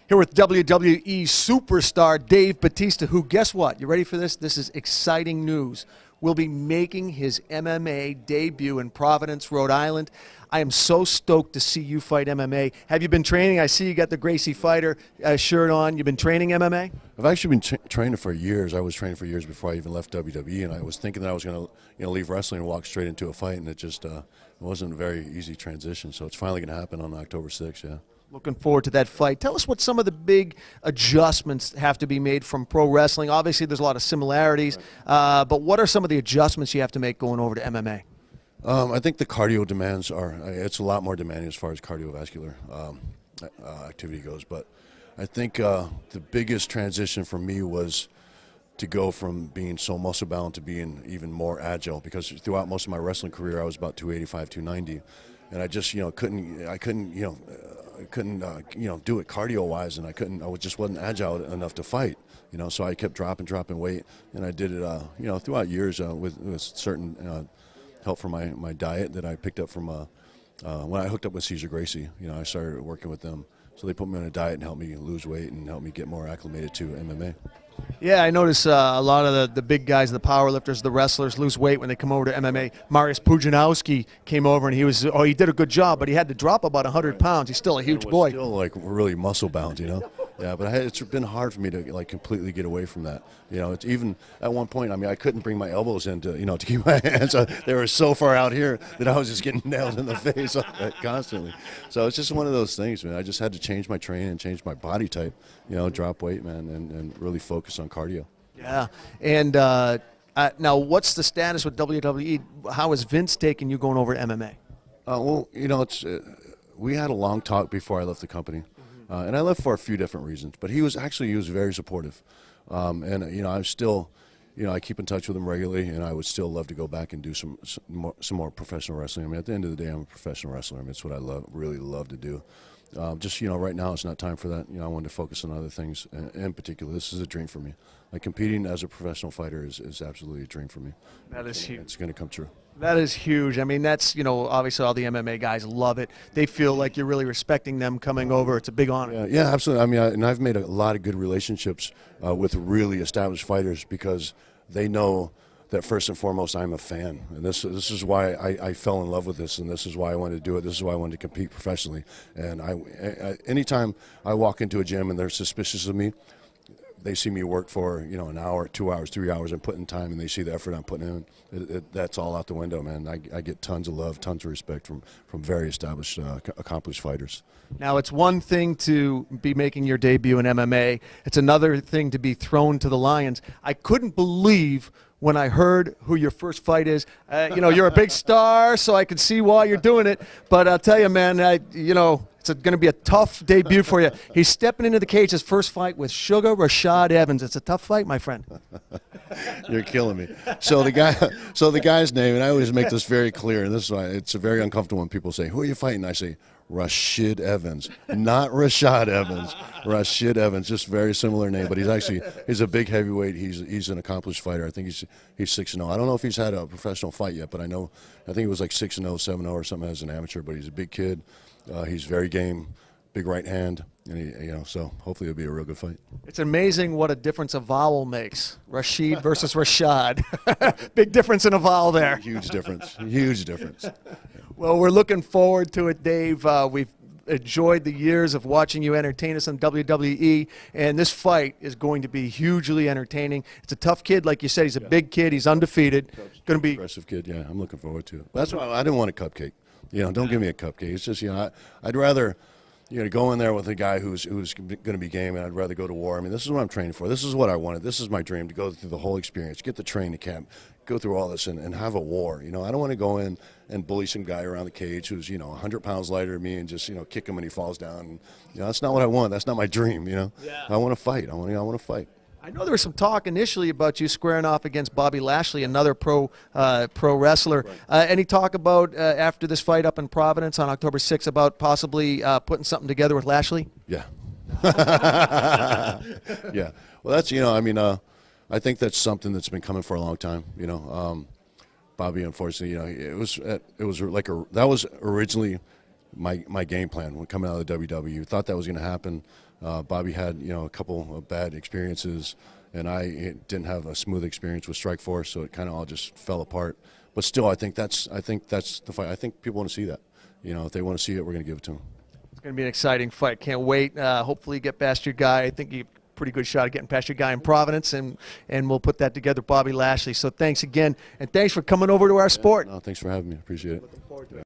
Here with WWE superstar Dave Batista, who, guess what? You ready for this? This is exciting news. Will be making his MMA debut in Providence, Rhode Island. I am so stoked to see you fight MMA. Have you been training? I see you got the Gracie Fighter shirt on. You've been training MMA? I've actually been training for years. I was training for years before I even left WWE, and I was thinking that I was going to leave wrestling and walk straight into a fight, and it just wasn't a very easy transition. So it's finally going to happen on October 6th, yeah. Looking forward to that fight. Tell us what some of the big adjustments have to be made from pro wrestling. Obviously, there's a lot of similarities, but what are some of the adjustments you have to make going over to MMA? I think the cardio demands it's a lot more demanding as far as cardiovascular activity goes, but I think the biggest transition for me was to go from being so muscle bound to being even more agile, because throughout most of my wrestling career I was about 285, 290, and I just couldn't do it cardio wise, and I just wasn't agile enough to fight, so I kept dropping weight, and I did it throughout years with certain help from my diet that I picked up from when I hooked up with Cesar Gracie. I started working with them, so they put me on a diet and helped me lose weight and helped me get more acclimated to MMA. Yeah, I notice a lot of the big guys, the power lifters, the wrestlers lose weight when they come over to MMA. Mariusz Pudzianowski came over and he did a good job, but he had to drop about 100 pounds. He's still a huge boy. Still like really muscle bound, Yeah, but it's been hard for me to completely get away from that. It's even at one point, I couldn't bring my elbows in to keep my hands. They were so far out here that I was just getting nailed in the face constantly. So it's just one of those things, man. I just had to change my training and change my body type, drop weight, man, and really focus on cardio. Yeah, and now what's the status with WWE? How is Vince taking you going over to MMA? Well, we had a long talk before I left the company. And I left for a few different reasons, but he was very supportive, and I'm still, I keep in touch with him regularly, and I would still love to go back and do some more professional wrestling. At the end of the day, I'm a professional wrestler. It's what I really love to do. Right now it's not time for that. I wanted to focus on other things. In particular, this is a dream for me. Competing as a professional fighter is absolutely a dream for me. That is huge. It's going to come true. That is huge. That's, obviously all the MMA guys love it. They feel like you're really respecting them coming over. It's a big honor. Yeah, absolutely. And I've made a lot of good relationships with really established fighters, because they know that first and foremost I'm a fan. And this is why I fell in love with this, and this is why I wanted to do it. This is why I wanted to compete professionally. And anytime I walk into a gym and they're suspicious of me, they see me work for an hour, 2 hours, 3 hours, and put in time, and they see the effort I'm putting in. That's all out the window, man. I get tons of love, tons of respect from very established, accomplished fighters. Now, it's one thing to be making your debut in MMA. It's another thing to be thrown to the lions. I couldn't believe when I heard who your first fight is. You're a big star, so I could see why you're doing it. But I'll tell you, man, it's going to be a tough debut for you. He's stepping into the cage, his first fight with Sugar Rashad Evans. It's a tough fight, my friend. You're killing me. So the guy's name, and I always make this very clear, and this is why it's very uncomfortable when people say, "Who are you fighting?" I say, Rashid Evans, not Rashad Evans. Rashid Evans, just very similar name, but he's a big heavyweight. He's an accomplished fighter. I think he's 6-0. I don't know if he's had a professional fight yet, but I think he was like 6-0, 7-0 or something as an amateur. But he's a big kid. He's very game, big right hand, and so hopefully it'll be a real good fight. It's amazing what a difference a vowel makes. Rashid versus Rashad. Big difference in a vowel there. Huge difference. Huge difference. Well, we're looking forward to it, Dave. We've enjoyed the years of watching you entertain us on WWE, and this fight is going to be hugely entertaining. It's a tough kid, like you said. He's a big kid. He's undefeated. Going to be aggressive kid. Yeah, I'm looking forward to it. That's why I didn't want a cupcake. Don't give me a cupcake. It's just, I'd rather, go in there with a guy who's going to be game, and I'd rather go to war. This is what I'm training for. This is what I wanted. This is my dream, to go through the whole experience, get the training camp, go through all this, and have a war. I don't want to go in and bully some guy around the cage who's, 100 pounds lighter than me and just, kick him when he falls down. And, that's not what I want. That's not my dream, Yeah. I want to fight. I want to fight. I know there was some talk initially about you squaring off against Bobby Lashley, another pro wrestler. Right. Any talk about after this fight up in Providence on October 6th about possibly putting something together with Lashley? Yeah. Yeah. Well, that's I think that's something that's been coming for a long time. Bobby, unfortunately, it was like that was originally my game plan when coming out of the WWE. Thought that was going to happen. Bobby had, you know, a couple of bad experiences, and I didn't have a smooth experience with Strikeforce, so it kind of all just fell apart. But still, I think that's the fight. I think people want to see that. You know, if they want to see it, we're going to give it to them. It's going to be an exciting fight. Can't wait. Hopefully, you get past your guy. I think you have a pretty good shot at getting past your guy in Providence, and we'll put that together, Bobby Lashley. So thanks again, and thanks for coming over to our sport. No, thanks for having me. Appreciate it.